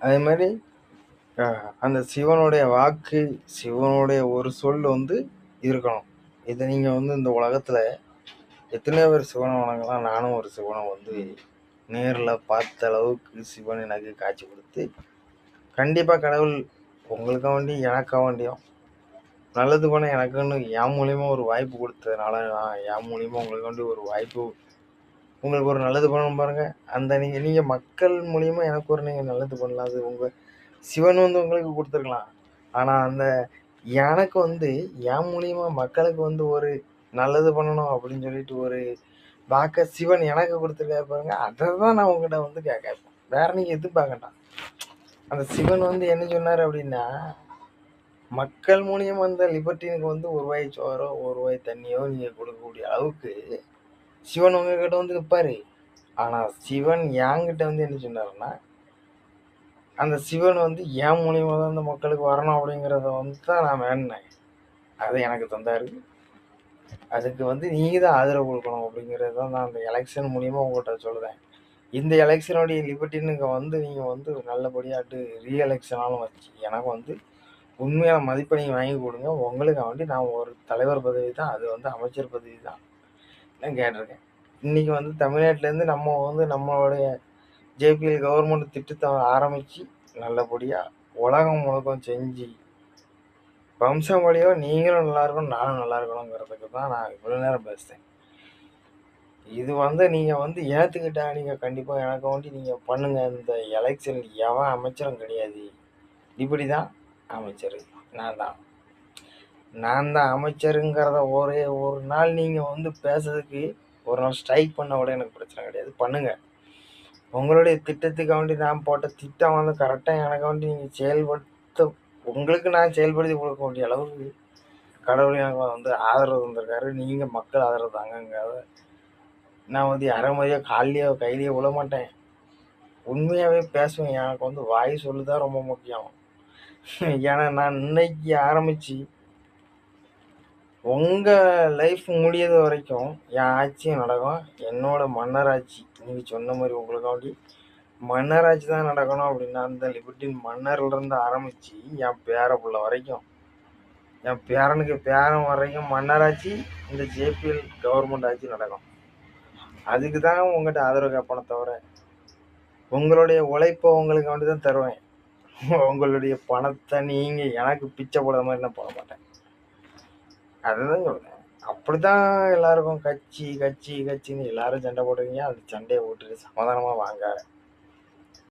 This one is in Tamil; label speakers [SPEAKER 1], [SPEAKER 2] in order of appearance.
[SPEAKER 1] அதே மாதிரி அந்த சிவனுடைய வாக்கு, சிவனுடைய ஒரு சொல் வந்து இருக்கணும். இதை நீங்கள் வந்து இந்த உலகத்தில் எத்தனையோ பேர் சிவனை வணங்கலாம். நானும் ஒரு சிவனை வந்து நேரில் பார்த்த அளவுக்கு சிவன் எனக்கு காட்சி கொடுத்து, கண்டிப்பாக கடவுள் உங்களுக்காக வேண்டி எனக்காக வேண்டியும் நல்லது பண்ண எனக்குன்னு என் மூலியமா ஒரு வாய்ப்பு கொடுத்ததுனால, நான் என் மூலியமா உங்களுக்கு வேண்டி ஒரு வாய்ப்பு, உங்களுக்கு ஒரு நல்லது பண்ணணும் பாருங்க. அந்த நீங்கள் மக்கள் மூலியமா எனக்கு ஒரு நீங்கள் நல்லது பண்ணலாம். அது உங்கள் சிவன் வந்து உங்களுக்கு கொடுத்துருக்கலாம். ஆனால் அந்த எனக்கு வந்து என் மூலியமா மக்களுக்கு வந்து ஒரு நல்லது பண்ணணும் அப்படின்னு சொல்லிட்டு ஒரு வாக்க சிவன் எனக்கு கொடுத்துருக்காரு பாருங்க. அதை தான் நான் உங்ககிட்ட வந்து கேட்பேன். வேற நீங்கள் எதிர்பார்க்கண்டாம். அந்த சிவன் வந்து என்ன சொன்னார் அப்படின்னா, மக்கள் மூலியமா அந்த லிபர்ட்டினுக்கு வந்து ஒரு வாய் சோறோ ஒரு வாய் தண்ணியோ நீங்கள் கொடுக்கக்கூடிய அளவுக்கு சிவன் உங்ககிட்ட வந்து நிற்பாரு. ஆனால் சிவன் என்கிட்ட வந்து என்ன சொன்னாருன்னா, அந்த சிவன் வந்து என் மூலியமாக தான் அந்த மக்களுக்கு வரணும் அப்படிங்கிறத வந்து தான் நான் வேண்டினேன். அதை எனக்கு தந்தார். அதுக்கு வந்து நீங்கள் தான் ஆதரவு கொடுக்கணும் அப்படிங்கிறது தான் நான் அந்த எலெக்ஷன் மூலியமாக உங்கள்கிட்ட சொல்லுறேன். இந்த எலெக்ஷனுடைய லிபர்ட்டினுக்கு வந்து நீங்கள் வந்து நல்லபடியாட்டு ரீஎலெக்ஷனாலும் வச்சு எனக்கு வந்து உண்மையான மதிப்பை நீங்கள் வாங்கி கொடுங்க. உங்களுக்கு வேண்டி நான் ஒரு தலைவர் பதவி தான், அது வந்து அமைச்சர் பதவி தான் நான் கேட்டிருக்கேன். இன்றைக்கி வந்து தமிழ்நாட்டிலேருந்து நம்ம வந்து நம்மளுடைய ஜேபிஎல் கவர்மெண்ட் திட்டத்தை ஆரம்பித்து நல்லபடியாக உலகம் முழுக்கம் செஞ்சு வம்சம் வழியாக நீங்களும் நல்லா இருக்கணும், நானும் நல்லா இருக்கணுங்கிறதுக்கு தான் நான் இவ்வளோ நேரம் பேசுகிறேன். இது வந்து நீங்கள் வந்து ஏற்றுக்கிட்டா நீங்கள் கண்டிப்பாக எனக்கு வேண்டி நீங்கள் பண்ணுங்கள். இந்த எலெக்ஷன் எவன் அமைச்சரும் கிடையாது, இப்படி தான் அமைச்சர் நான் தான் அமைச்சருங்கிறத ஒரே ஒரு நாள் நீங்கள் வந்து பேசுறதுக்கு ஒரு நாள் ஸ்ட்ரைக் பண்ண விட எனக்கு பிரச்சனை கிடையாது. பண்ணுங்கள். உங்களுடைய திட்டத்துக்கு வேண்டி நான் போட்ட திட்டம் வந்து கரெக்டாக எனக்கு வேண்டி நீங்கள் செயல்படுத்த, உங்களுக்கு நான் செயல்படுத்தி கொடுக்க வேண்டிய அளவுக்கு கடவுள் எனக்கு வந்து ஆதரவு தந்திருக்காரு. நீங்கள் மக்கள் ஆதரவு தாங்கங்கிறத நான் வந்து அரைமதியாக காலையோ கையிலையோ விட மாட்டேன். உண்மையாகவே பேசுவேன். எனக்கு வந்து வாய் சொல்லுதான் ரொம்ப முக்கியம். ஏன்னா நான் இன்னைக்கு ஆரம்பித்து உங்கள் லைஃப் முடியது வரைக்கும் என் ஆட்சியும் நடக்கும். என்னோட மன்னராட்சி நீங்கள் சொன்ன மாதிரி உங்களுக்காண்டி மன்னராட்சி தான் நடக்கணும் அப்படின்னா, அந்த லிபர்ட்டின் மன்னர்லேருந்து ஆரம்பித்து என் பேர பிள்ளை வரைக்கும், என் பேரனுக்கு பேரன் வரைக்கும் மன்னராட்சி, இந்த ஜேபிஎல் கவர்மெண்ட் ஆட்சி நடக்கும். அதுக்கு தான் உங்கள்கிட்ட ஆதரவு கேட்பேனே தவிர, உங்களுடைய உழைப்பை உங்களுக்கு வேண்டி தான் தருவேன். உங்களுடைய பணத்தை நீங்கள் எனக்கு பிச்சை போடுற மாதிரி நான் போட மாட்டேன். அதுதான் சொல்றேன். அப்படிதான் எல்லாருக்கும் கட்சின்னு எல்லாரும் சண்டை போடுறீங்க. அந்த சண்டையை விட்டுட்டு சமாதானமாக வாங்க.